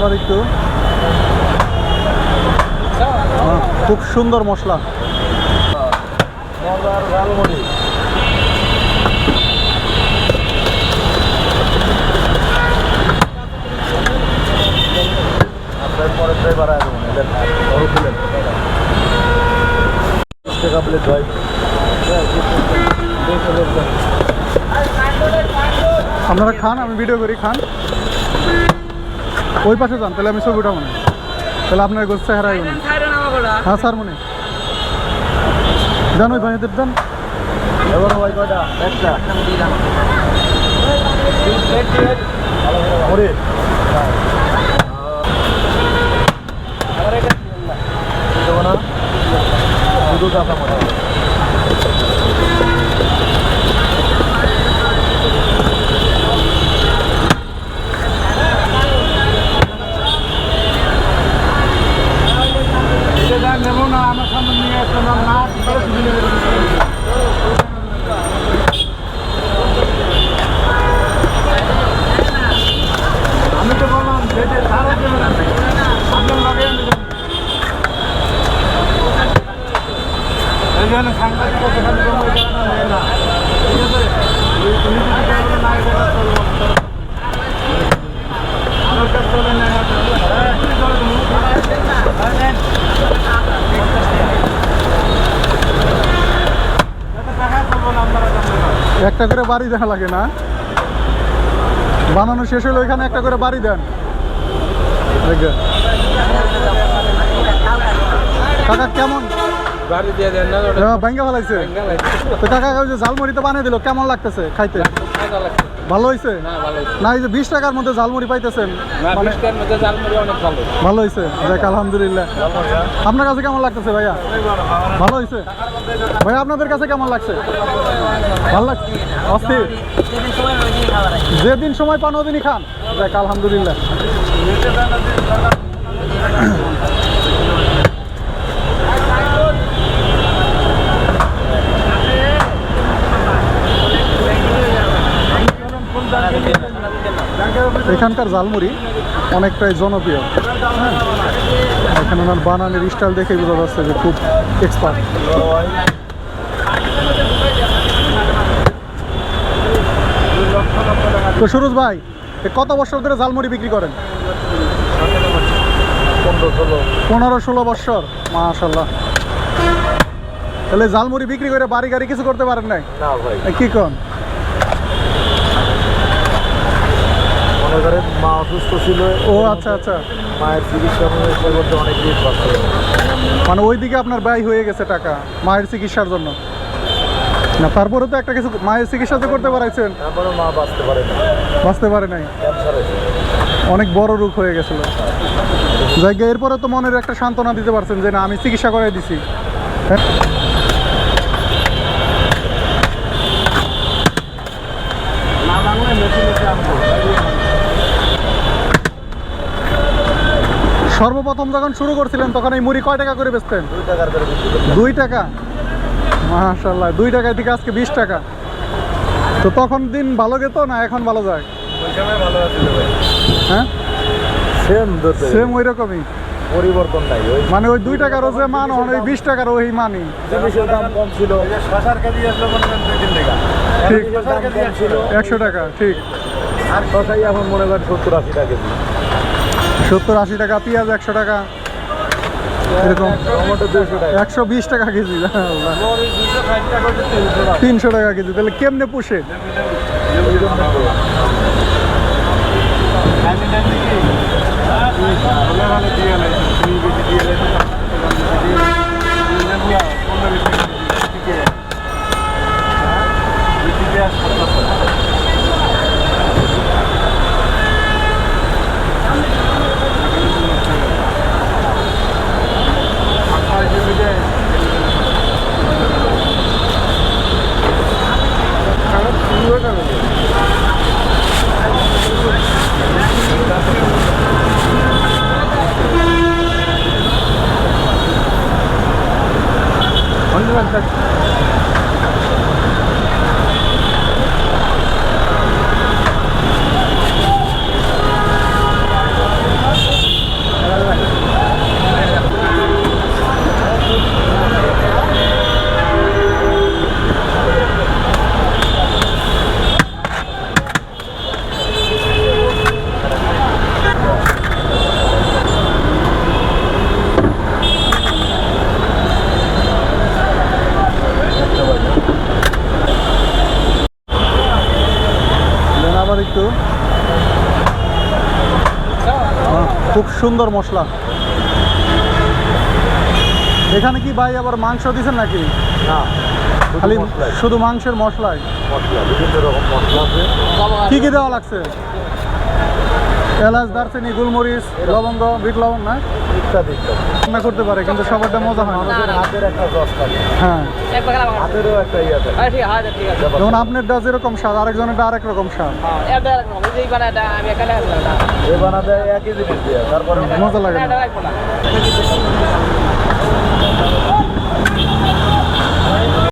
আবার একটু খুব সুন্দর মশলা। আপনারা খান, আমি ভিডিও করি, খান। ওই পাশে যান, তাহলে আমি ছবিটা মনে, তাহলে আপনার গোছ চেহারাই মনে। হ্যাঁ স্যার মনে যান, ওই ভাইদের যান। এবার ভাই কয়টা? একটা নেবো না, আমার সামনে নিয়ে আসলাম না। আমি তো বললাম আপনার লগে একটা করে বাড়ি দেখা লাগে না, বানানো শেষ হলে ওইখানে একটা করে বাড়ি দেন। কাকা কেমন ভাঙ্গা ফেলাইছে তো? কাকা যে ঝালমুড়িতে বানিয়ে দিল, কেমন লাগতেছে খাইতে? ভালো হয়েছে না? এই যে 20 টাকার মধ্যে ঝালমুড়ি পাইতেছেন, ভালো হয়েছে, দেখ আলহামদুলিল্লাহ। আপনার কাছে কেমন লাগতেছে ভাইয়া? ভালো হয়েছে ভাইয়া। আপনাদের কাছে কেমন লাগছে? ভালো লাগছে, অস্থির। যেদিন সময় পান ওদিনই খান, দেখ আলহামদুলিল্লাহ। এখানকার ঝালমুড়ি অনেকটাই জনপ্রিয়। এখানে ওনার বানানের স্টাইল দেখে বোঝা যাচ্ছে যে খুব এক্সপার্ট। তো সুরজ ভাই, কত বছর ধরে ঝালমুড়ি বিক্রি করেন? 15-16 বছর, মাশাআল্লাহ। তাহলে ঝালমুড়ি বিক্রি করে বাড়ি গাড়ি কিছু করতে পারেন নাই? কি কোন? মা অসুস্থ ছিল। ও আচ্ছা আচ্ছা, মায়ের চিকিৎসা করতে অনেক দিন লাগছে, মানে ওইদিকে আপনার ব্যয় হয়ে গেছে টাকা মায়ের চিকিৎসার জন্য। না তারপরে তো একটা কিছু মায়ের চিকিৎসা তো করতে পারাইছেন, তারপরে মা বাঁচতে পারে নাই, অনেক বড় রোগ হয়ে গেছিল। জায়গা এরপরে তো মনের একটা সান্ত্বনা দিতে পারছেন যে না আমি চিকিৎসা করাই দিছি। সর্বপ্রথম যখন শুরু করছিলেন তখন এই মুড়ি কয় টাকা করে বেচতেন? 2 টাকা। মাশাআল্লাহ, 2 টাকায় থেকে আজকে 20 টাকা। তো তখন দিন ভালো যেত না এখন ভালো যায়? হ্যাঁ সেম ওই রকমই, পরিবর্তন নাই। মানে ওই 2 টাকারও যে মান, ওই 20 টাকার ওই মানই। জিনিসের দাম কম ছিল, শসার কেজি আসলে মনে করেন 2-3 টাকা, ঠিক 100 টাকা, ঠিক। আর শসাই এখন মনে করেন 70-80 টাকা কেজি, 70-80 টাকা। পেঁয়াজ 100 টাকা, এরকম 120 টাকা কেজি, 300 টাকা কেজি। তাহলে কেমনে পুষে? খুব সুন্দর মশলা। এখানে কি ভাই আবার মাংস দিছেন নাকি? না, খালি শুধু মাংসের মশলাই? মশলা বিভিন্ন রকম মশলা আছে। কি কি দেওয়া লাগছে? এলাচ, দারচিনি, গোলমরিচ, লবঙ্গ, বিট লবণ, না ইত্যাদি রান্না করতে পারে, কিন্তু সবারটা মজা হয় না। মানুষের হাতের একটা রস থাকে, হ্যাঁ, হাতেরও একটা ইয়ে থাকে। যেমন আপনারটা যেরকম স্বাদ, আরেকজনেরটা আরেক রকম স্বাদ, এ বানাতে একই জিনিস দিয়ে, তারপরে মজা লাগে না।